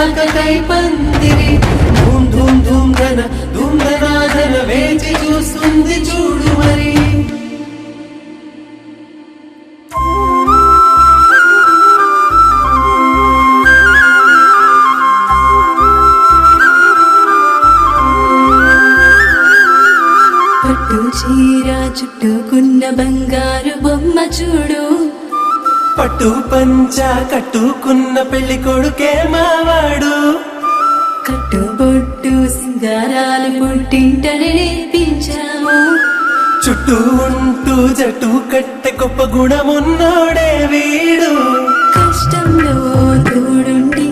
రాకకై పందిరి ధూమ్ ధూమ్ ధూమ్ ధన ధూమ్ ధనాధన వేచి చూస్తుంది చూడు మరి. పట్టు చీర చుట్టుకున్న బంగారు బొమ్మ చూడు, పట్టు పంచ కట్టుకున్న పెళ్లి కొడుకే మావాడు, కట్టుబొట్టు సింగారాలు పుట్టింటనే నేర్పించాము, చుట్టూ ఉంటూ జట్టు కట్టె గొప్ప గుణమున్నోడే వీడు, కష్టంలో తోడుండి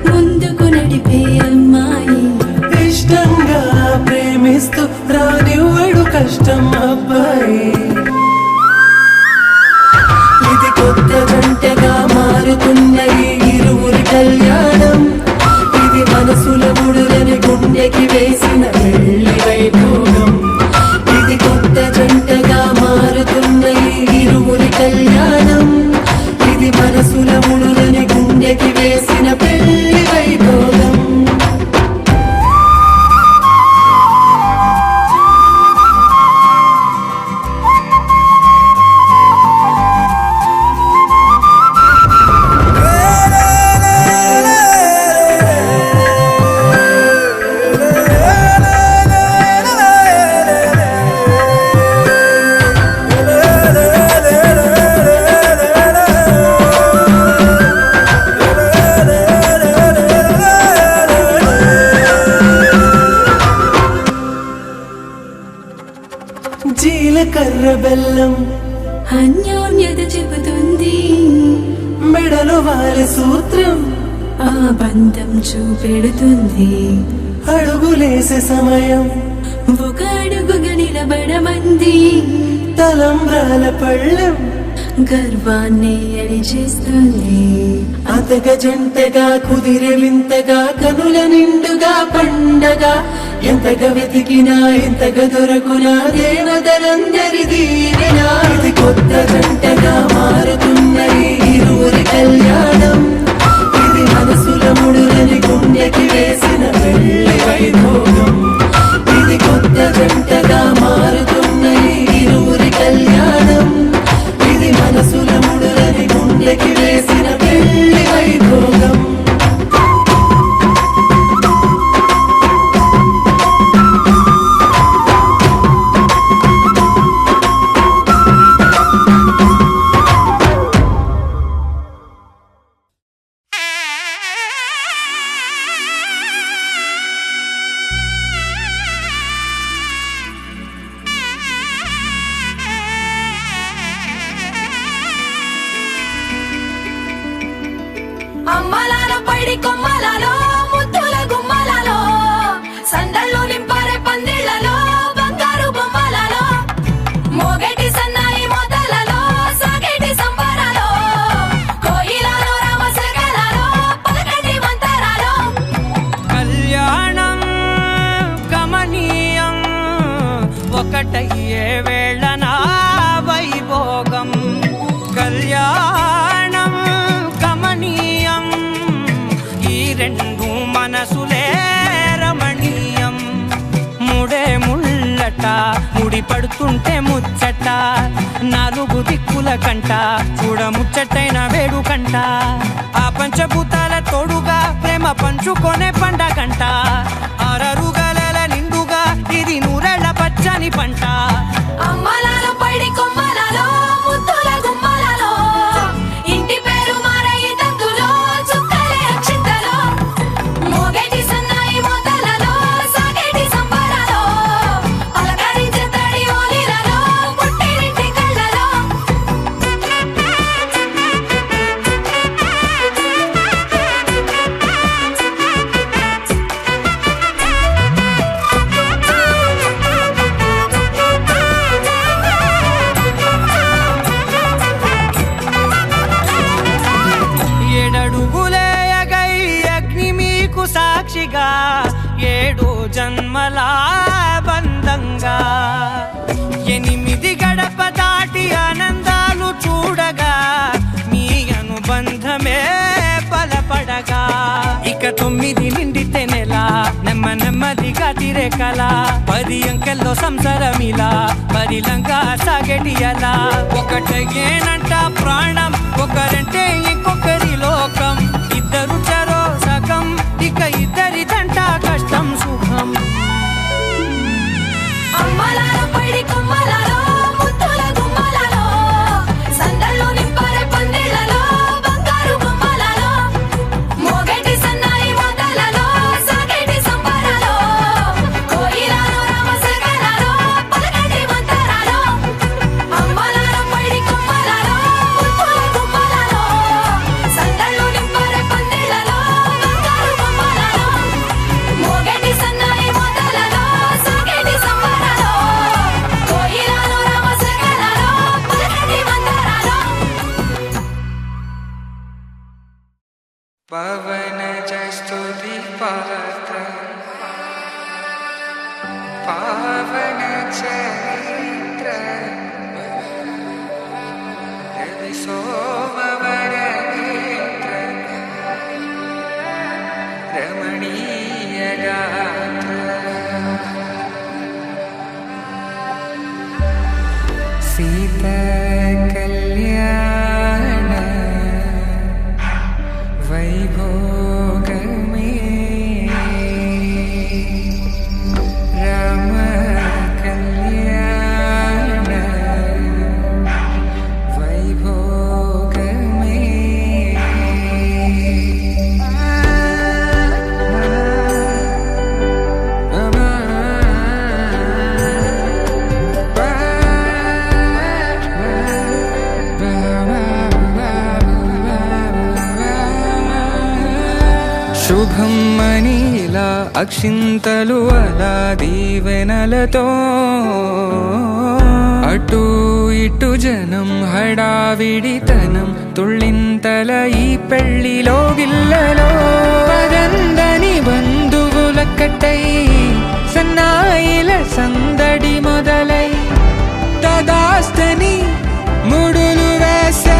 ముందుకు నడిపే అమ్మాయి, ఇష్టంగా ప్రేమిస్తూ రానివ్వడు కష్టం అబ్బాయి. ఇది కొత్త జంటగా మారుతున్న ఈ ఇరువురి కళ్యాణం, ఇది మనసుల ముడులని గుండెకి వేసిన పెళ్లి వైభోగం. ఇది కొత్త జంటగా మారుతున్న ఈ ఇరువురి కళ్యాణం, ఇది మనసుల ముడులని గుండెకి వేసిన పెళ్లి వైభోగం. జీలకర్ర బెల్లం అన్యోన్యత చెబుతుంది, మెడలో వారి సూత్రం ఆ బంధం చూపెడుతుంది, అడుగులేసే సమయం ఒక అడుగుగా నిలబడమంది, తలంబ్రాల పళ్ళెం గర్వాన్ని అణిచేస్తుంది, అతగ జంటగా కుదిరే వింతగా కనుల నిండుగా పండగ. ఎంతగా వెతికినా ఎంతగా దొరకునా దేవతలందరి దీవెనా. ఇది కొత్త జంటగా మారుతున్న ఈ ఇరువురి కళ్యాణం, ఇది మనసుల ముడులని గుండెకి వేసిన పెళ్లి వైభోగం. ఇది కొత్త జంటగా మారుతున్న ఈ ఇరువురి కళ్యాణం, ఇది మనసుల ముడులని గుండెకి వేసిన పెళ్లి వైభోగం. అమ్మలాలో పైడి కొమ్మలలో ముద్దుల గుమ్మలలో సందళ్ళు నింపారే పందిళ్లలో బంగారు బొమ్మలలో మోగేటి సన్నాయి మోతలలో సాగేటి సంబరాలో కోయిలలో రామసగలలో పలకటి మంతరాలో. కళ్యాణం గమనీయం ఒకటయ్యే వేళనా వైభోగం, కళ్యాణం గమనీయం ఈ రెండు మనసులే రమణీయం. ముడే ముళ్ళట ముడి పడుతుంటే ముచ్చట, నాలుగు దిక్కుల కంట చూడ ముచ్చటైన వేడుకంట, ఆ పంచభూతాల తోడుగా ప్రేమ పంచుకొనే పండగంట, ఆరరుగల నిండుగా ఇది నూరెళ్ళ పచ్చని పంట. అమ్మలాలో పైడి కొమ్మలలో ముద్దుల గుమ్మలలో ఇంటి పేరు మారయ్య తంతులో చుక్కలే అక్షింతలో మోగేటి సన్నాయి మోతలలో సాగేటి సంబరాలో పలకరించే తడి ఓలిలలో పుట్టినింటి కళ్ళలో. సాక్షిగా 7 జన్మల బంధంగా 8 గడప దాటి ఆనందాలు చూడగా మీ అనుబంధమే బలపడగా ఇక 9 నిండితే నెల నెమ్మదిగా తిరే కల 10 అంకెల్లో సంసారమిలా పరిలంగా సాగేటియలా ఒకటేనంట ప్రాణం ఒకరంటే ఇంకొకరి లోకం ఇద్దరు చరో సగం ఇక ఇద్దరిదంట కష్టం సుఖం అమ్మలాలో పడి కొమ్మలాలో ముత్తుల గుమ్మలాలో సందల్లో నింపారే పందిళ్ళలో బంగారు బొమ్మలాలో మోగేటి సన్నాయి మోతలలో సాగేటి సంబరాలో కోయిలాలో రామశకనాలో పలకటి మంతరాలో అమ్మలాలో పడి కొమ్మలాలో ముత్తుల గుమ్మలాలో సందల్లో నింపారే పందిళ్ళలో బంగారు బొమ్మలాలో మోగేటి సన్నాయి మోతలలో సాగేటి సంబరాలో కోయిలాలో రామశకనాలో పలకటి మంతరాలో పవన జస్తుతి పాత్ర పావన చరిత్ర రవి సోమవర నేత్ర రమణీయ గాత్ర సీత కళ్యాణ వైభోగమే రామ కళ్యాణ వైభోగమే శుభం మనీలా అక్షింతలు అలా దీవెనలతో అటు ఇటు జనం హడావిడితనం తుళ్ళింతల ఈ పెళ్లిలో గిల్లలో పదందని బంధువులక్కటై సన్నాయిల సందడి మొదలై తదాస్తని ముడులు వేసే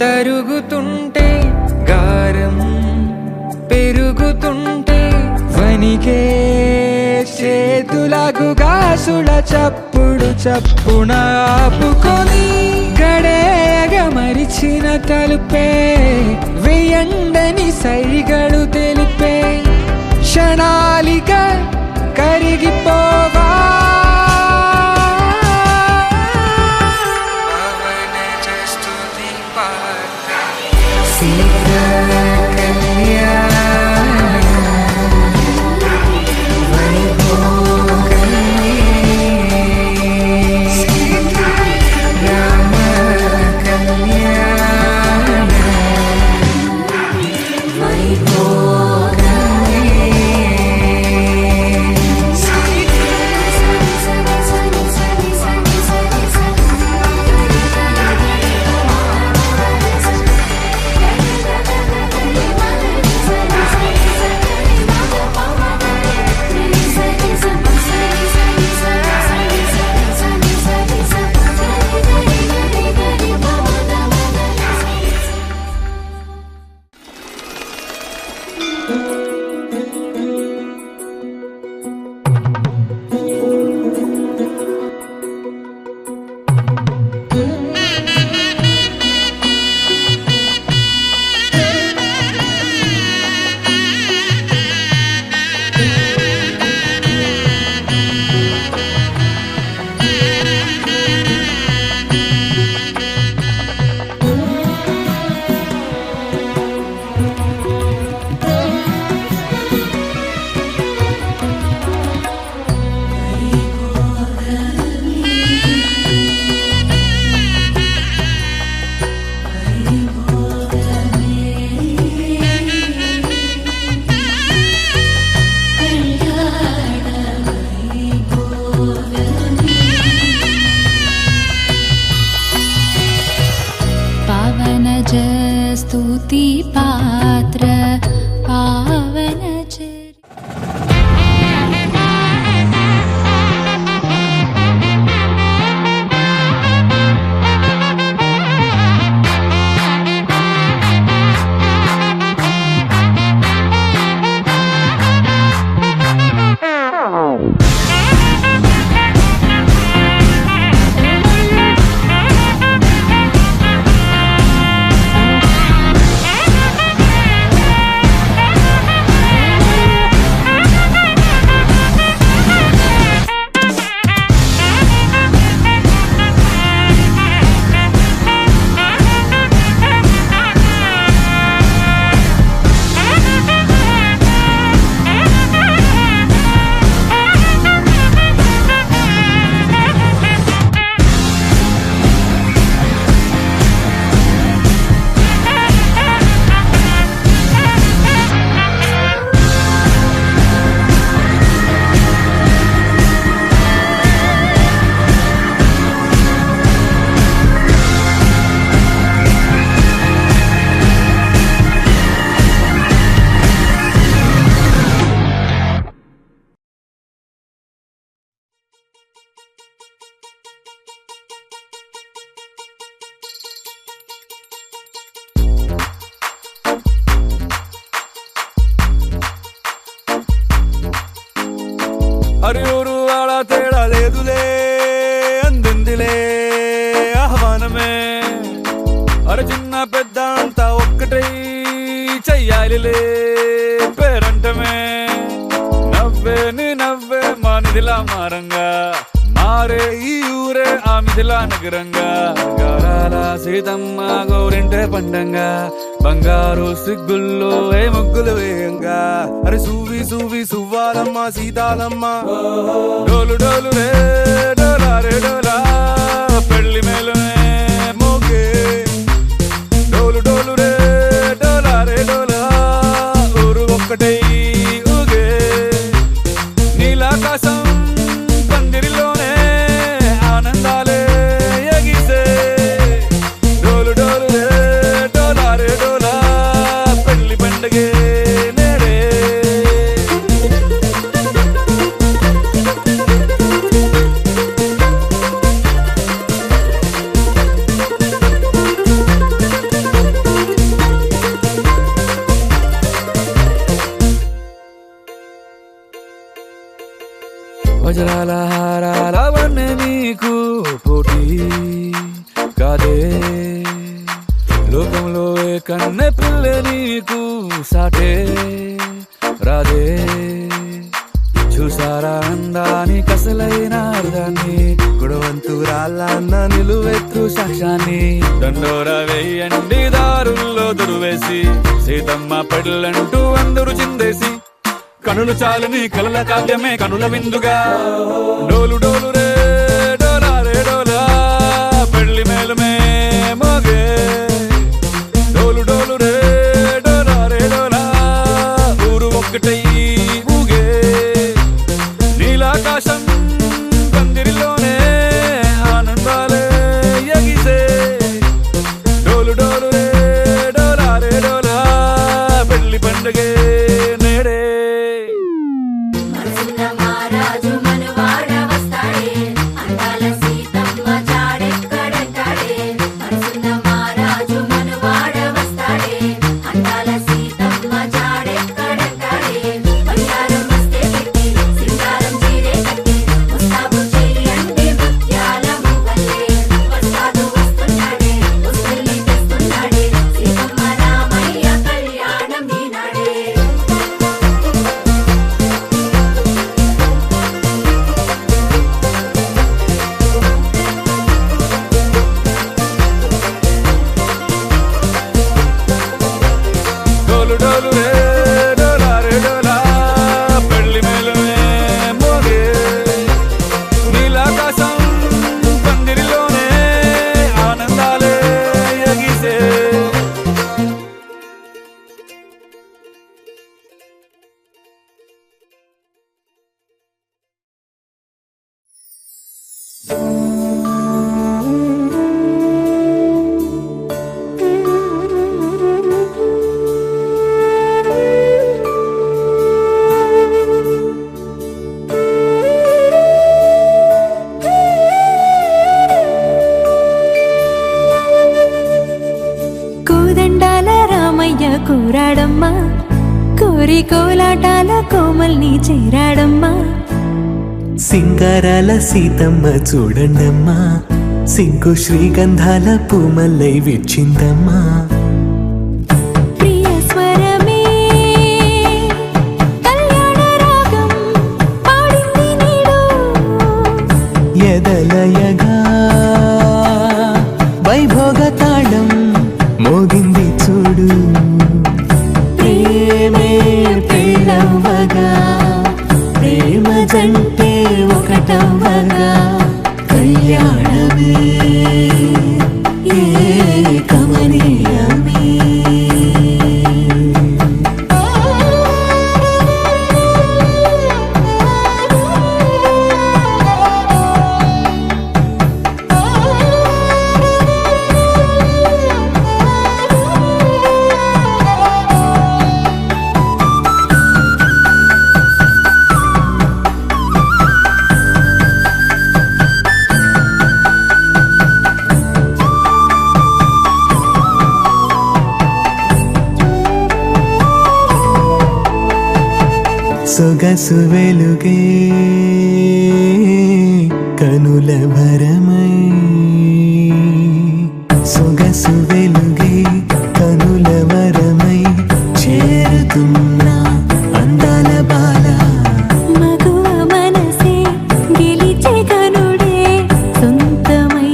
తరుగుతుంటే గారం పెరుగుతుంటే వనికే చేతులకు గాసుల చప్పుడు చప్పున ఆపుకొని గడేగ మరిచిన తలుపే వేయండని సైగడు తెలిపే క్షణాలిక కరిగిపోవా వైభోగమే అరి ఊరు ఆడ తేడా లేదులే అందిందిలే ఆహ్వానమే అరే చిన్న పెద్ద అంతా ఒక్కటై చెయ్యాలిలే పేరంటమే నవ్వే నీ నవ్వే మా నిధిలా మారంగా మారే ఈ ఊరే ఆ మిథిలా నగరంగా గారాల సీతమ్మ గోరింటే పండంగా బంగారు సిగ్గుల్లో ఏ ముగ్గులు వేయంగా అరే సూవి సూవి సువ్వాలమ్మ సీతాలమ్మ డోలు డోలు రే డోలా రే డోలా పెళ్లి మేళమే మోగే డోలు డోలు రే డోలా రే డోలా ఊరు ఒక్కటై ఊగే నీలాకాశం పందిరిలోనే ఆనందాలే ఎగిసే డోలు డోలు రే డోలా రే డోలా పెళ్లి పండగే నేడే వజ్రాల హారాల వన్నె నీకు పోటీ కాదే లోకంలో ఏ కన్నె పిల్ల నీకు సాటే రాదే చూసారా అందాని కసలైన అర్థాన్ని గుణవంతురాళ్ళ అన్న నిలువెత్తు సాక్ష్యాన్ని దండోర వేయండి దారుల్లో దురువేసి సీతమ్మ పెళ్ళంటూ అందరూ చిందేసి కనులు చాలని కలల కావ్యమే కనుల విందుగా డోలు డోలు రే డోలా రే డోలా పెళ్లి మేళమే మోగే డోలు డోలు రే డోలా రే డోలా ఊరు ఒక్కటై ఊగే నీలాకాశం పందిరిలోనే ఆనందాలే ఎగిసే డోలు డోలు రే డోలా రే డోలా పెళ్లి పండగే నేడే మనసున్న మహారాజు మనవాడ వస్తాడే అందాల సీతమ్మ జాడెక్కడంటాడే మనసున్న మహారాజు మనవాడ వస్తాడే అందాల సీతమ్మ జాడెక్కడంటాడే బంగారం వస్తే పెట్టి సింగారం చీరే కట్టి ముస్తాబు చెయ్యండి ముత్యాల మువ్వల్లే వస్తాడు వస్తున్నాడే వస్తుల్ని తెస్తున్నాడే సీతమ్మ రామయ్య కళ్యాణం ఈనాడే డోలు డోలు రే డోలా రే డోలా పెళ్లి మేళమే మోగే నీలాకాశం పందిరిలోనే ఆనందాలే ఎగిసే కోదండాల రామయ్య కోరాడమ్మా కోరి కోలాటాల కోమల్ని చేరాడమ్మా సింగారాల సీతమ్మ చూడండమ్మా సింగు శ్రీగంధాల పూమల్లై విచ్చిందమ్మా ప్రియ స్వరమే కళ్యాణ రాగం పాడింది నీడు ఎదలయగా వైభోగ తాళం మోగింది చూడు ప్రేమే పెళ్ళవ్వగా ప్రేమ జంటే ఒకటవ్వగా కళ్యాణమే ఏ కమనీయం సొగసు వెలుగే కనుల భరమై సొగసు వెలుగే కనుల వరమై చేరుతున్నా అందాల బాల మగువ మనసే గెలిచే కనుడే సొంతమై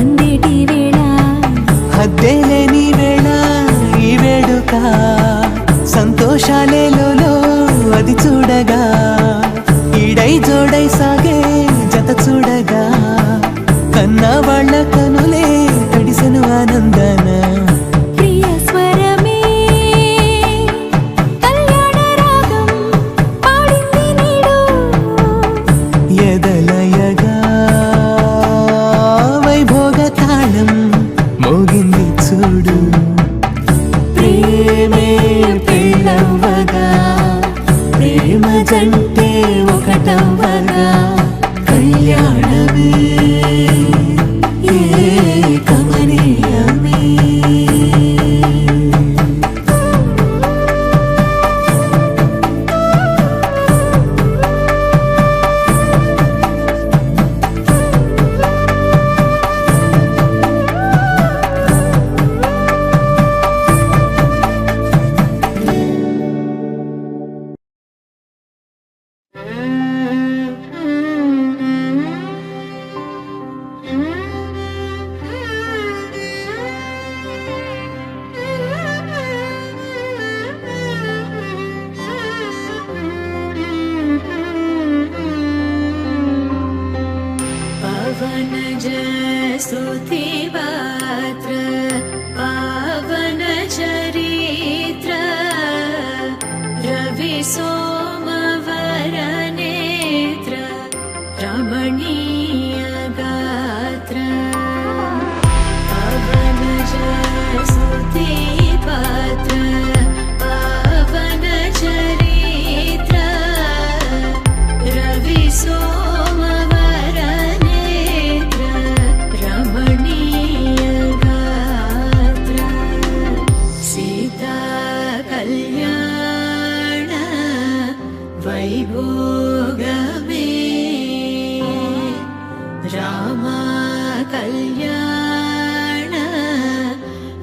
అందేటి వేళ హద్దేలేని వేళ ఈ వేడుక సంతోషాలేలో అది చూడగా ఈడై జోడై సాగే జత చూడగా కన్నా వాళ్ళ కనులే తడిసెను ఆనందన ప్రియ స్వరమే కళ్యాణ రాగం పాడింది నీడు ఎదలయగా వైభోగ తాళం మోగింది చూడు ప్రేమే పెళ్ళవ్వగా ప్రేమ జంటే ఒకటవ్వగా కళ్యాణమే కమనీయమే स्तुति पात्र पावन चरित्र रवि सोमवर नेत्र रमणीय गात्र पावन स्तुति पात्र पावन चरित्र रवि सोमवर नेत्र रमणीय गात्र सीता कल्याण वैभोगमे रामा कल्याण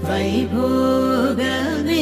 वैभोगमे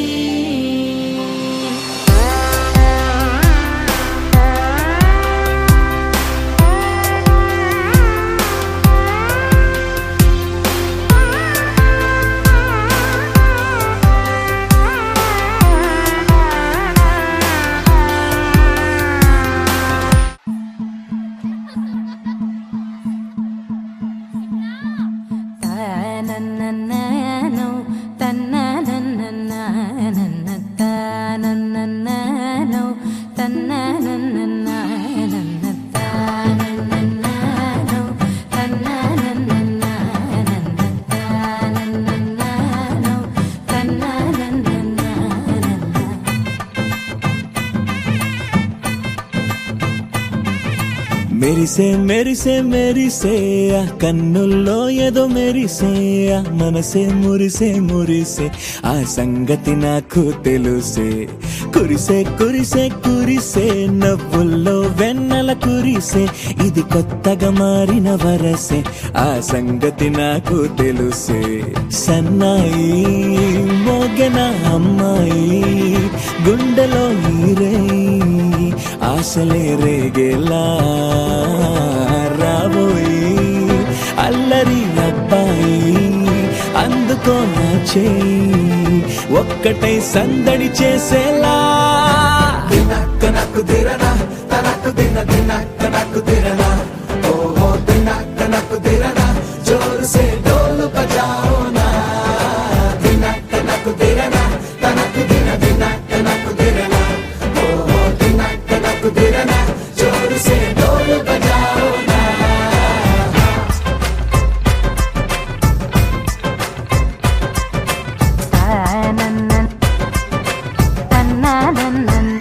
మెరిసే మెరిసే మెరిసే ఆ కన్నుల్లో ఏదో మెరిసే ఆ మనసే మురిసే మురిసే ఆ సంగతి నాకు తెలుసే కురిసే కురిసే కురిసే నవ్వుల్లో వెన్నెల కురిసే ఇది కొత్తగా మారిన వరసే ఆ సంగతి నాకు తెలుసే సన్నాయి మోగెన అమ్మాయి గుండెలో హీరే ఆశలే రేగేలా రాబోయి అల్లరి అబ్బాయి అందుకో నా చేయి ఒక్కటై సందడి చేసేలా దినక్కనకు దిరనా తనకు దిన దినక్కనకు దిరనా ఓహో దినక్కనకు దిరనా జోరు సే డోలు బజాओ నా దినక్కనకు దిరనా తనకు దిన దినక్కనకు దిరనా ఓహో దినక్కనకు దిరనా జోరు సే డోలు బజాओ నా తన్ననన్నన్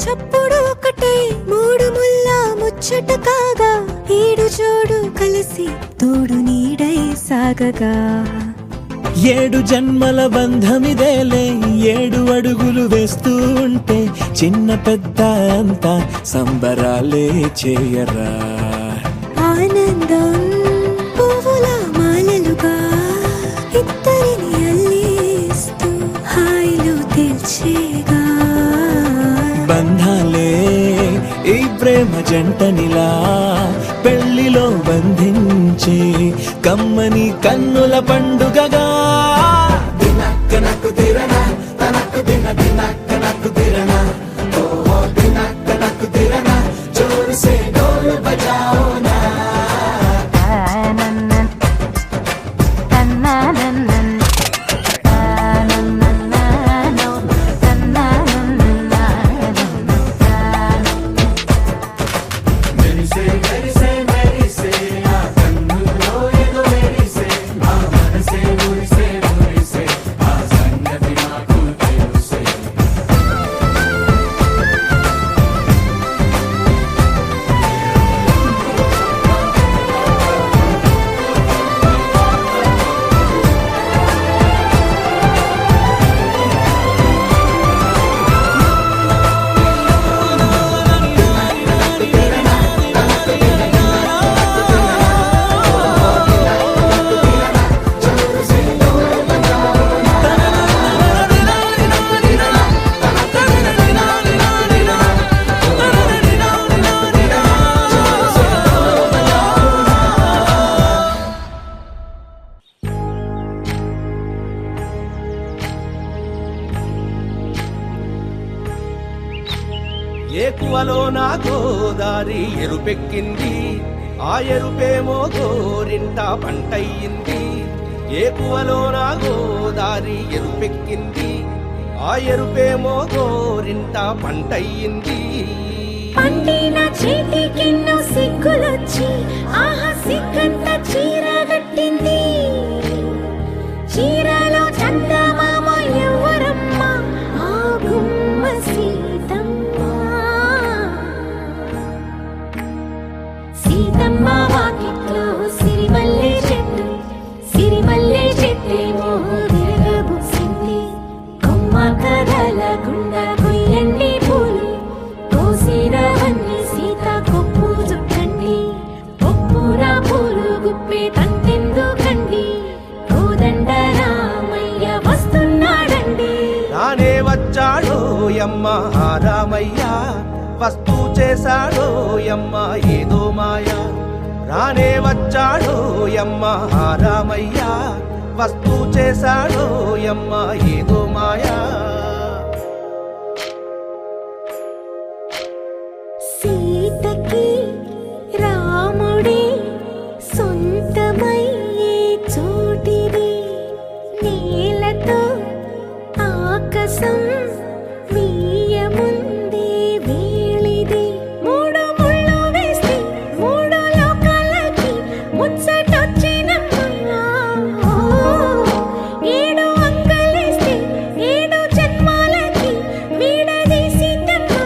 చప్పుడు ఒకటే మూడు ముల్ల ముచ్చట కాగా ఏడు జోడు కలిసి తోడు నీడై సాగగా ఏడు జన్మల బంధమిదేలే 7 అడుగులు వేస్తూ ఉంటే చిన్న పెద్ద అంతా సంబరాలే చేయరా ఆనందం పువ్వుల మాలలుగా ఇద్దరిని అల్లేస్తూ హాయిలో తెల్చేగా బంధాలే ఈ ప్రేమ జంటనిలా పెళ్లిలో బంధించి కమ్మని కన్నుల పండుగగా దినక్కనకు దిరనా తనకు దిన దినక్కనకు దిరనా ఓ దినక్కనకు దిరనా జోరు సే డోలు బజాओ నా ఏకువలో నా గోదారి ఎరుపెక్కింది ఆ ఎరుపేమో గోరింట పంటయ్యింది ఏకువలో నా గోదారి ఎరుపెక్కింది ఆ ఎరుపేమో గోరింట పంటయ్యింది పండిన చేతికెన్నో సిగ్గులొచ్చి ఆహా సిగ్గంత చీర కట్టింది చీరలో చందమామ ఎవరమ్మ ఆ గుమ్మ సీతమ్మ సీతమ్మ వాకిట్లో సిరిమల్లె చెట్టేమో తిరగబూసింది కొమ్మ కదలకుండా కొయ్యండి పూలు కోసిరవన్నీ సీత కొప్పు చుట్టండి ఒప్పున పూలు గుప్పే తంతెందుకండి కోదండ రామయ్య వస్తున్నాడండి రానే వచ్చాడో యమ్మ ఆ రామయ్య వస్తూ చేశాడో యమ్మ ఏదో మాయ రానే వచ్చాడో యమ్మ ఆ రామయ్య వస్తూ చేశాడో యమ్మ ఏదో మాయా సీతకి రాముడే సొంతమయ్యే చోటిది నేలతో ఆకాశం వీయముందే వేళిది మూడు ముళ్ళు వేస్తే మూడు లోకాలకి ముచ్చటొచ్చినమ్మా ఏడు అంకలేస్తే 7 జన్మాలకి వీడదీసిద్దమ్మా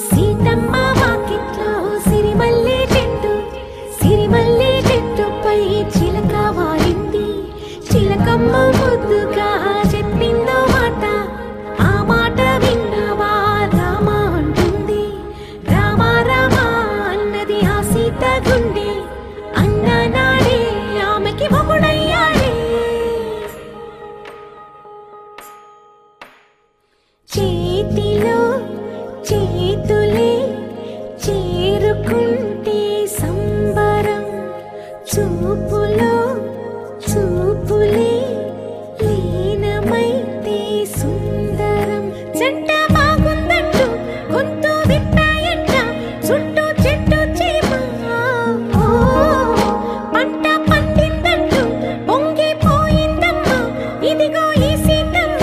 సీతమ్మ వాకిట్లో సిరిమల్లె చెట్టుపై చిలక వాలింది చిలకమ్మ ముద్దుగా చెప్పిందో మాట ఆ మాట విన్నవా రామ అంటుంది రామ రామ అన్నది ఆ సీత గుండె అన్న నాడే ఆమెకి మొగుడయ్యాడే చేతిలో చేతులే చేరుకుంటే సంబరం చూపులో చూపులే లీనమైతే సుందరం జంట బాగుందంటూ గొంతు విప్పాయంట చుట్టూ చెట్టు చీమ పంట పండిందంటూ పొంగిపోయిందమ్మా ఇదిగో ఈ సీతమ్మ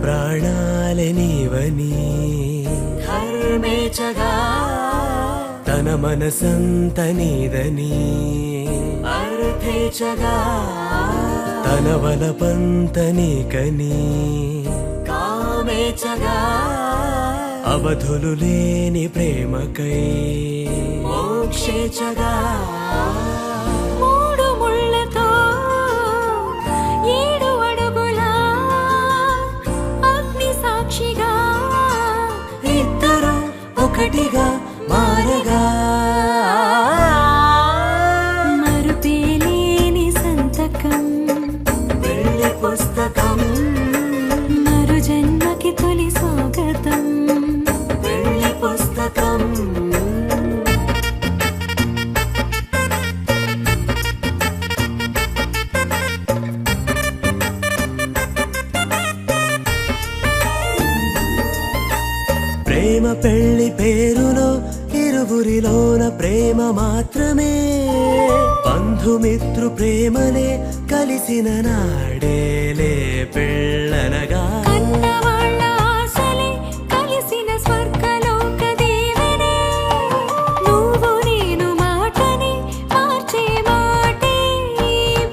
ప్రాణాలే నీవని ధర్మేచగా తన మనసంత నీదని అర్థేచగా తన వలపంత నీకని కామేచగా అవధులు లేని ప్రేమకై మోక్షేచగా మూడు ముళ్ళతో 7 అడుగుల అగ్ని సాక్షిగా ఇద్దరు ఒకటిగా మారగా మరుపేలేని సంతకం వెళ్ళి పుస్తకం మరు జన్మకి తొలి స్వాగతం వెళ్ళి పుస్తకం ప్రేమ పెళ్లి పేరులో ఇరువురిలోన ప్రేమ మాత్రమే బంధుమిత్రు ప్రేమలే కలిసిన నాడేలే పెళ్ళనగా కన్నవాళ్ళ ఆశలే కలిసిన స్వర్గలోక దీవెనే నువ్వు నేను మాటని మార్చే మాటే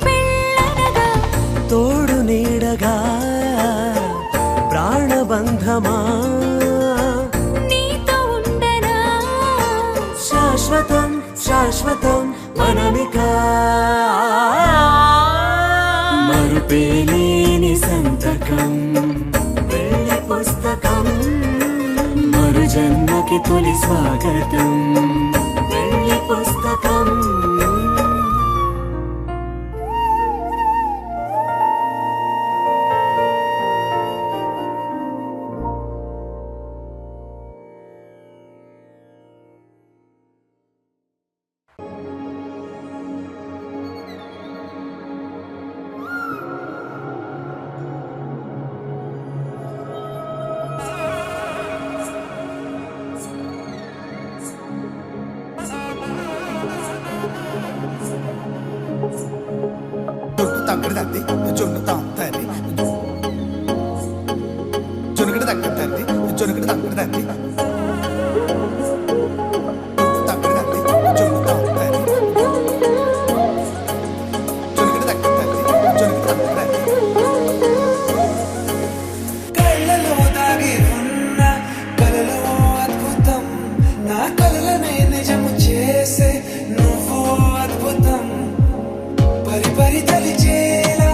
పెళ్ళనగా తోడు నీడగా ప్రాణబంధమా నీతో ఉండనా శాశ్వతం శాశ్వతం మనమిక మరుపేలేని సంతకం వెళ్ళి పుస్తకం మరు జన్మకి తొలి స్వాగతం వెళ్ళి పుస్తకం జొన్ను తగ్గడి తద్ది జొన్ను తాంతది జొనుగడి తగ్గడి తద్ది జొనుగడి తగ్గడి తద్ది తగ్గడి తద్ది జొన్ను తాంతది జొనుగడి తగ్గడి తద్ది జొనుగడి తగ్గడి తద్ది కళ్ళలో దాగి ఉన్న కలలో అద్భుతం నా కలలనే నిజము చేసే నువ్వు అద్భుతం పరి పరి తలిచేలా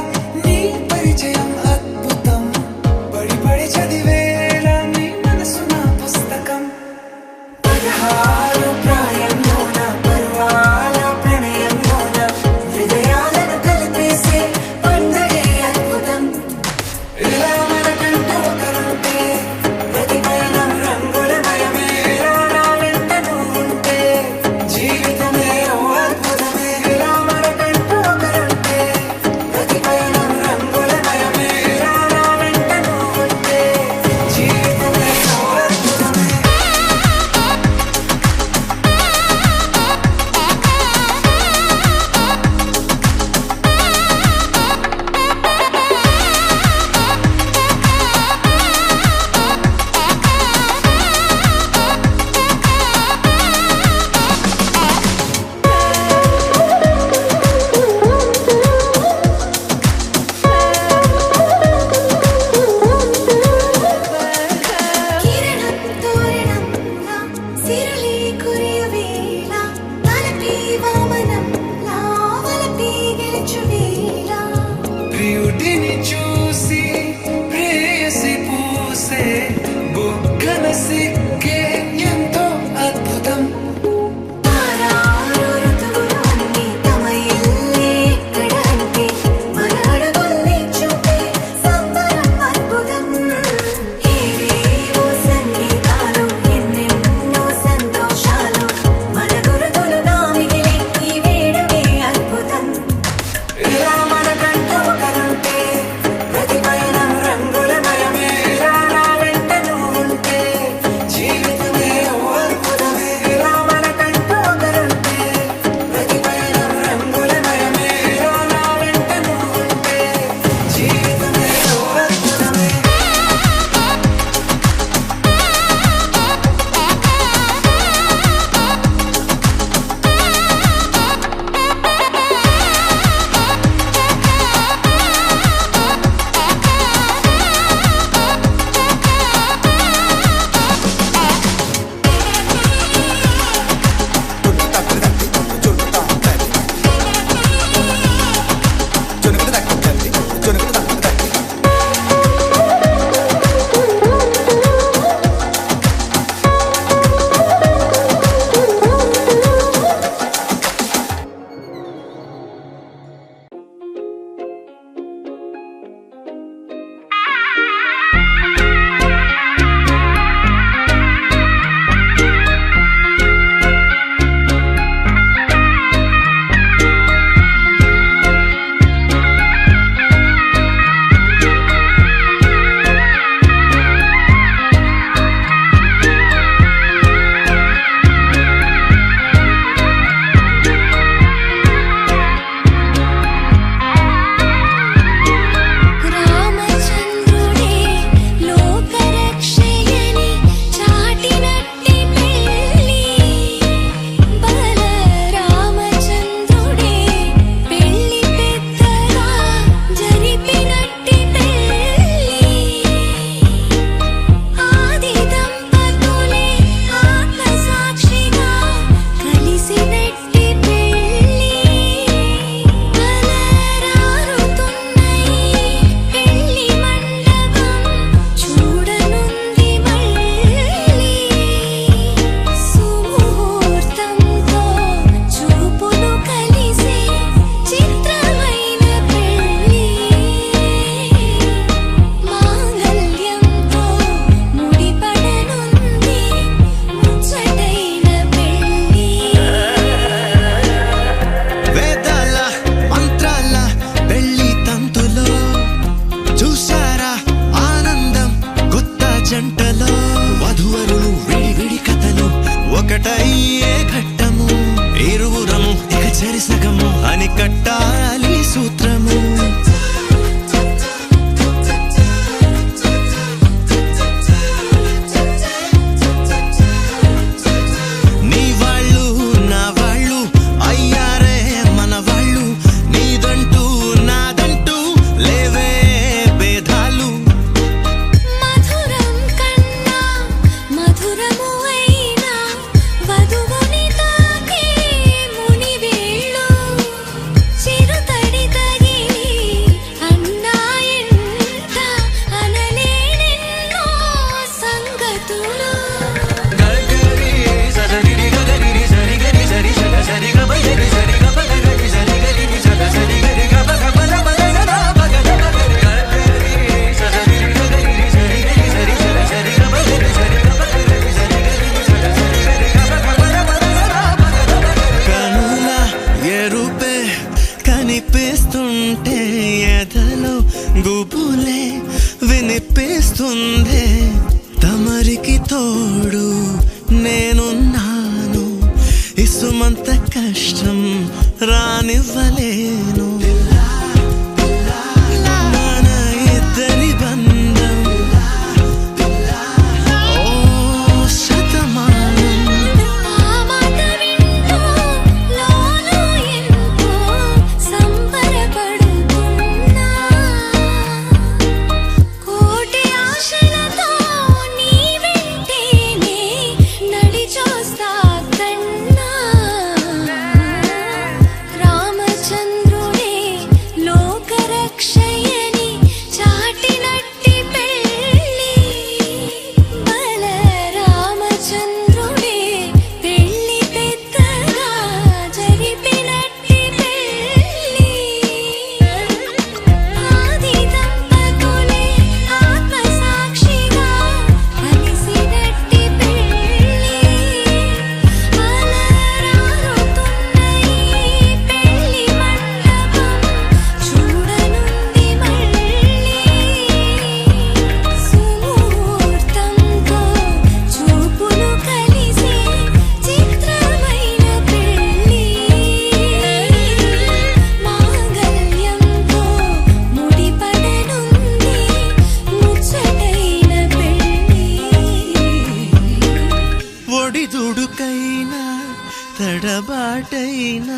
ఎడబాటైనా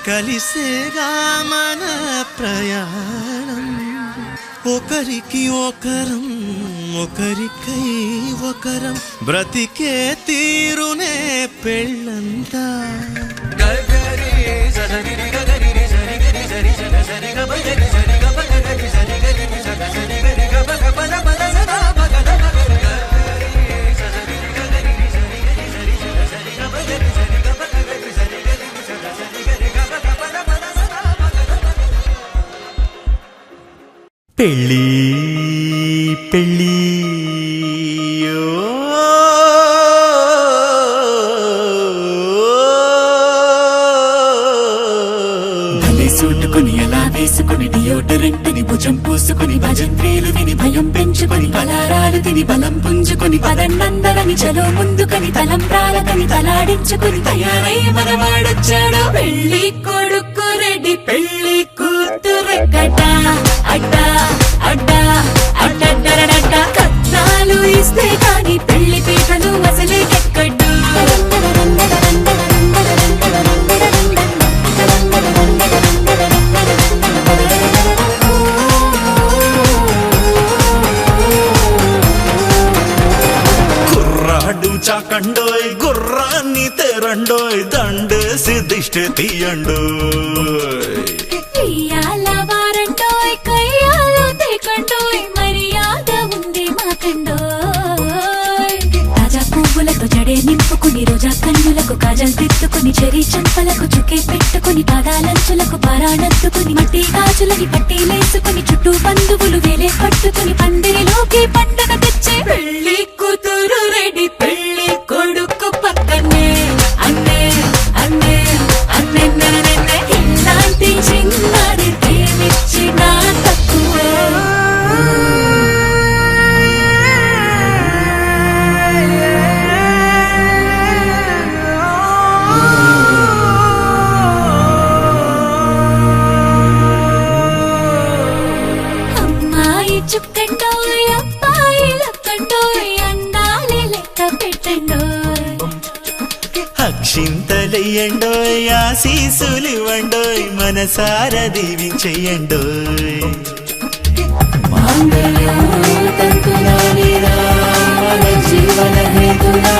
కలిసేగా మన ప్రయాణం ఒకరికి ఒకరం ఒకరికై ఒకరం బ్రతికే తీరునే పెళ్ళంతా పెళ్ళి పెళ్ళి సూటుకుని ఎలా వేసుకుని డియోడరెంట్ ని భుజం పూసుకుని భజంత్రీలు విని భయం పెంచుకుని పలారాలు తిని బలం పుంజుకుని పదండందరని చలో ముందుకని తలంబ్రాలకని తలాడించుకుని తయారై మనవాడొచ్చాడు పెళ్లి కొడుకు రెడ్డి పెళ్లి కూతురెక్కట అడ్డా అడ్డా అడ్డడ్డరడడ్డ కట్నాలు ఇస్తే కాని పెళ్లి పీటలు అసలే ఎక్కడ్డు చాకండోయ్ గుర్రాన్ని తెరండోయ్ దండేసి దిష్టి తీయండోయ్ వారండోయ్ కయ్యాలు తేకండోయ్ మర్యాద ఉంది మాకండోయ్ తాజా పువ్వులతో జడే నింపుకుని రోజా కన్నులకు కాజల్ దిద్దుకుని చెరి చంపలకు చుకే పెట్టుకుని పాదాలంచులకు పారాడద్దుకుని మట్టి గాజులని పట్టీలేసుకుని చుట్టూ బంధువులు వేలే పట్టుకుని పందిరిలోకి పండగ తెచ్చే పెళ్లి కూతురు రెడీ పెళ్లి కొడుకు పక్కనే అన్నే అన్నే అన్నే నన్నే ఇలాంటి చిన్నది ప్రేమించిన తక్కువే అమ్మాయి చుక్కండోయ్ అబ్బాయి లక్కండోయ్ అందాలే లెక్క పెట్టండోయ్ అక్షింతలెయ్యండోయ్ ఆశీసులివ్వండోయ్ మనసార దీవించెయ్యండోయ్ జీవన హేతునా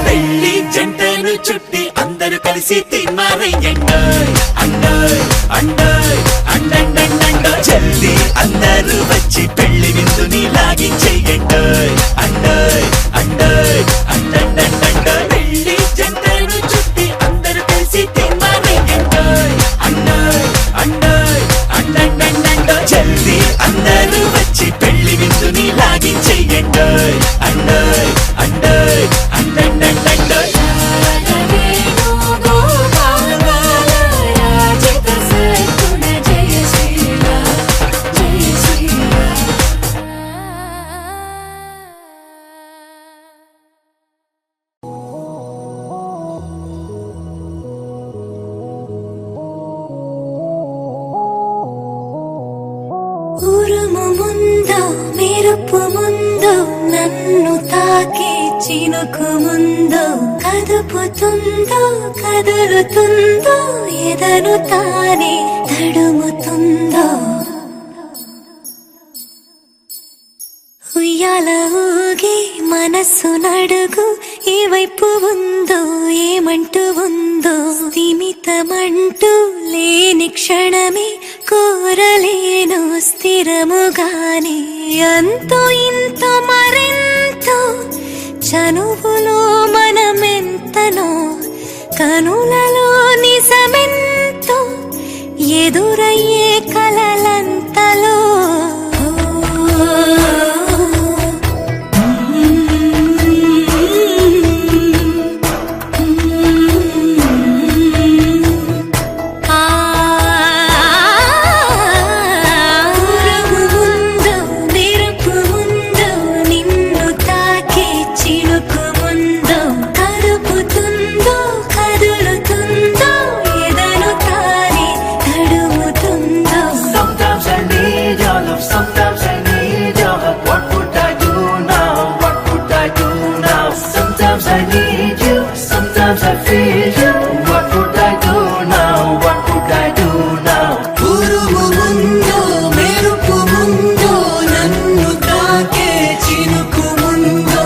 పెళ్లి జంటను చుట్టి అందరూ కలిసి తిమ్మారయ్యండోయ్ అండోయ్ అండోయ్ అండండండండో జల్దీ అందరూ వచ్చి పెళ్లి విందుని లాగించెయ్యండోయ్ అండోయ్ అండోయ్ అండండండండో పెళ్లి జంటను చుట్టి అందరూ కలిసి తిమ్మారయ్యండోయ్ అండోయ్ అండోయ్ అండండండండో జల్దీ అందరూ వచ్చి పెళ్లి విందుని లాగించెయ్యండోయ్ అండోయ్ అండోయ్ అండండండండో ఉరుము ముందు మెరుపు ముందు నన్ను తాకే చినుకు ముందు కదుపుతుందో కదులుతుందో ఎదను తానే తడుముతుందో ఉయ్యాల ఊగి మనస్సు నడుగు ఏ వైపు ఉందో ఏమంటూ ఉందో స్థిమితమంటూ లేని క్షణమే కోరలేను స్థిరముగానే అంతో ఇంతో మరెంతో చనువులో మనమెంతనో కనులలో నిజమెంతో ఎదురయ్యే కలలంతలో Sometimes I need your love. feel you. What would I do now? What would I do now? ఉరుము ముందు మెరుపు ముందు నన్ను తాకే చినుకు ముందు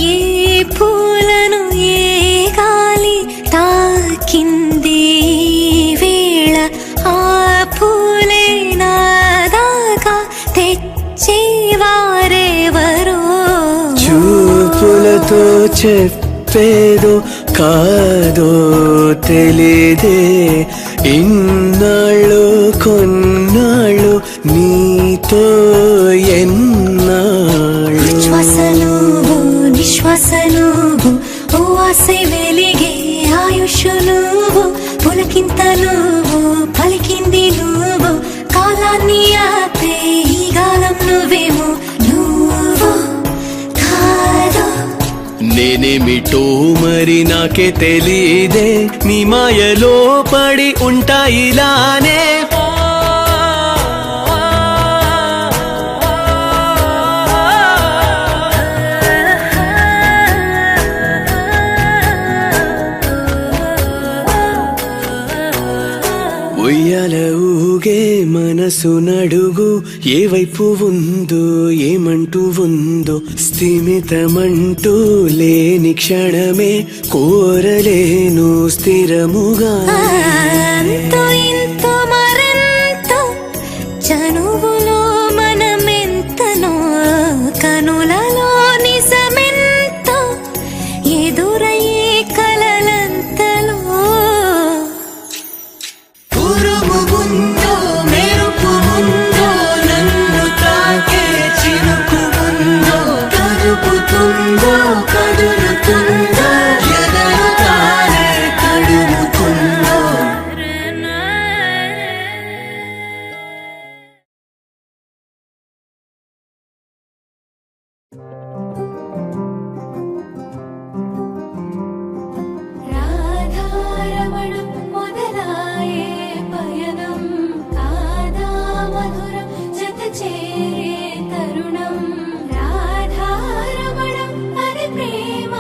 ఏ పూలను ఏ గాలి తాకింది వేళ ఆ పూలే నాదాకా తెచ్చేవారెవరో చూపులతో చెప్పేదో కాదో తెలీదే ఇన్నాళ్ళు కొన్నాళ్ళు నీతో ఎన్నాళ్ళు శ్వాసలు నిశ్వాసలు ఓ ఆశ వెలిగే ఆయుష్లు పులకింతలు పలికింది నువ్వు కాలాన్ని ఆపే ఈ గాలం నువ్వేమో నువ్వు కాదు నేనేమిటో మరి నాకే తెలీదే నీ మాయలో పడి ఉంటా ఇలానే ఉయ్యాల ఊగే మనసు నడుగు ఏ వైపు ఉందో ఏమంటూ ఉందో స్థిమితమంటూ లేని క్షణమే కోరలేను స్థిరముగా అంతో ఇంతో మరెంతో చనువులో మనమెంతనో కనులలో నిజమెంతో ఎదురయ్యే కలలంతలో ఉరుము ముందో మెరుపు ముందో నన్ను తాకే చినుకు ముందో కదుపుతుందో కదులుతుందో ఎదరు తానే కడుముతుందో రాధారమణం మొదలాయే పయనం కాదా మధురం జత చేరే తరుణం రాధారమణం అది ప్రేమ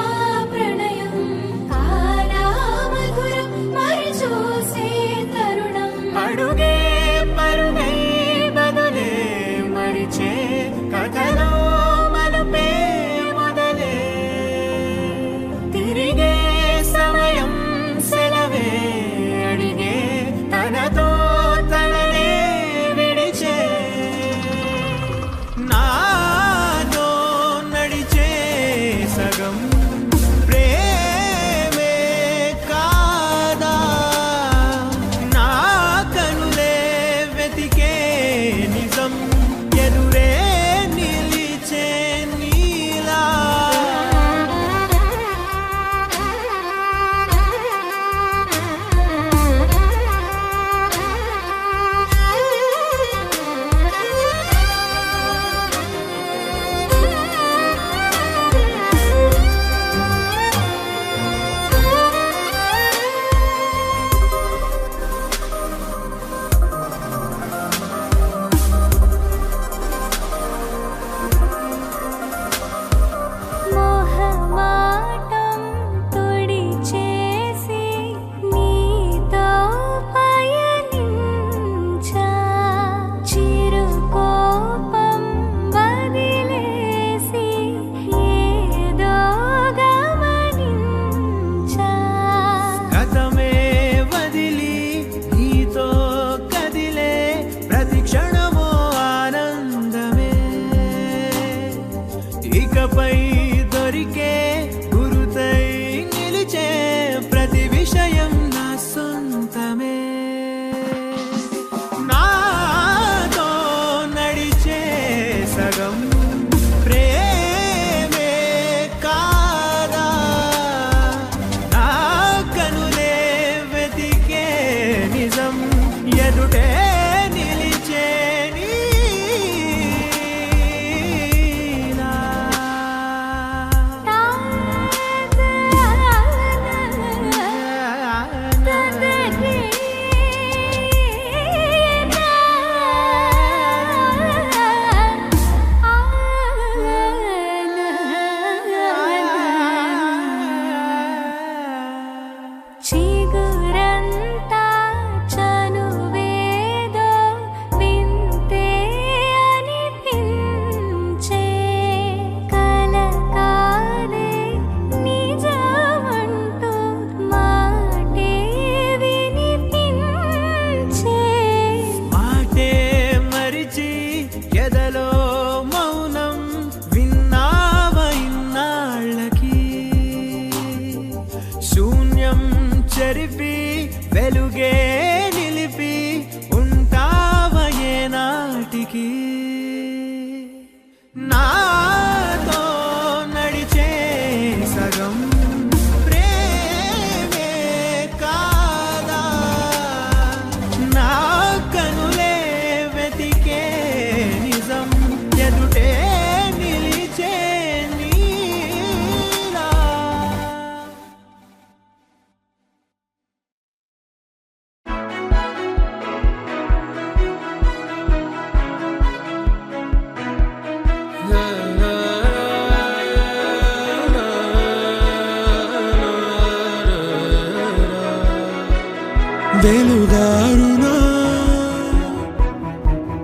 వెలుగారునా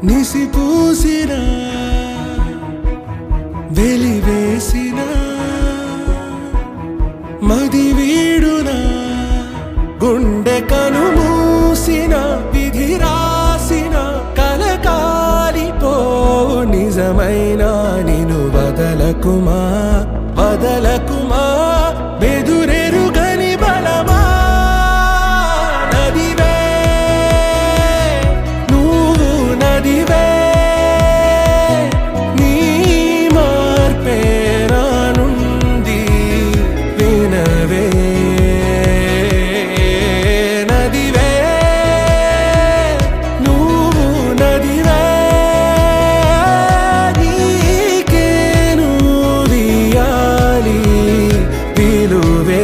నిసిపూసిన వెలివేసిన మది వీడునా గుండె కనుమూసిన విధి రాసిన కలకాలిపో నిజమైన నిను వదలకుమా వదలకుమా బెదురెరుగని బలమా నదివే నువ్వు నదివే నీ మార్పే రానుంది వినవే నదివే నువ్వు నదివే నీకేను వియాలి విలువే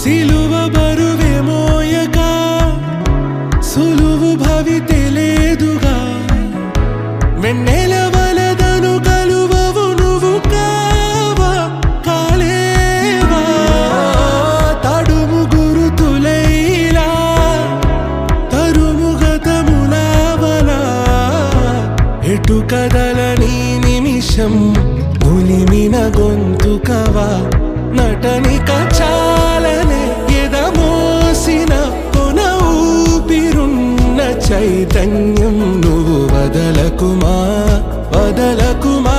సిలువ బరువే మోయక సులువు భవితే లేదుగా వెన్నెల వలదను కలువవు నువ్వు కావా కాలేవా తడుము గురుతులైలా తరుము గతములావలా ఎటు కదలని నిమిషం ములిమిన గొంతుకవా నటనిక చాలనే ఎదమోసిన కొన ఊపిరున్న చైతన్యం నువ్వు వదలకుమా వదలకుమా